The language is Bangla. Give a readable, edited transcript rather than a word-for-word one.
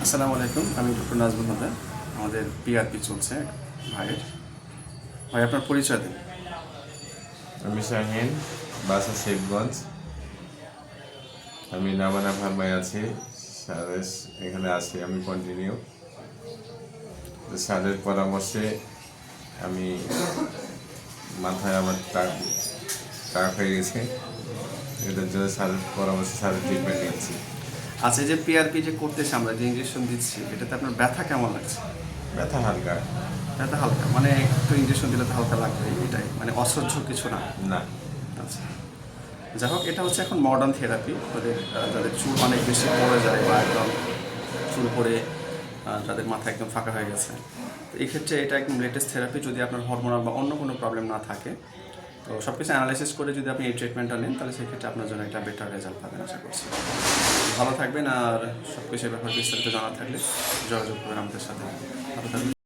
আসসালামু আলাইকুম, আমি ডক্টর নাজমুল হুদা। আমাদের পিআরপি চলছে ভাইয়ের। ভাই, আপনার পরিচয় দিন। আমি শাহিন, বাসা শেখগঞ্জ। আমি নামানা ফার্মায় আছি। স্যারের এখানে আছি আমি কন্টিনিউ। স্যারের পরামর্শে আমি মাথায় আমার টাক হয়ে গেছে, এটার জন্য স্যারের পরামর্শে স্যারের ট্রিটমেন্ট নিচ্ছি। আচ্ছা, এই যে পিআরপি যে করতেছে, আমরা যে ইঞ্জেকশন দিচ্ছি, এটাতে আপনার ব্যথা কেমন লাগছে? ব্যথা হালকা। ব্যথা হালকা, মানে একটু ইঞ্জেকশন দিলে তো হালকা লাগবে, এটাই মানে অসহ্য কিছু না। না। আচ্ছা, যাই হোক, এটা হচ্ছে এখন মডার্ন থেরাপি। ওদের যাদের চুল অনেক বেশি পড়ে যায় বা একদম চুল পড়ে যাদের মাথা একদম ফাঁকা হয়ে গেছে, তো এই ক্ষেত্রে এটা একদম লেটেস্ট থেরাপি। যদি আপনার হরমোনাল বা অন্য কোনো প্রবলেম না থাকে, তো সব কিছু অ্যানালাইসিস করে যদি আপনি এই ট্রিটমেন্টটা নেন, তাহলে সেক্ষেত্রে আপনার জন্য একটা বেটার রেজাল্ট পাবেন আশা করছি। ভালো থাকবেন, আর সব কিছুর ব্যাপারে বিস্তারিত জানা থাকলে যোগাযোগ করবেন আমাদের সাথে। ভালো থাকবেন।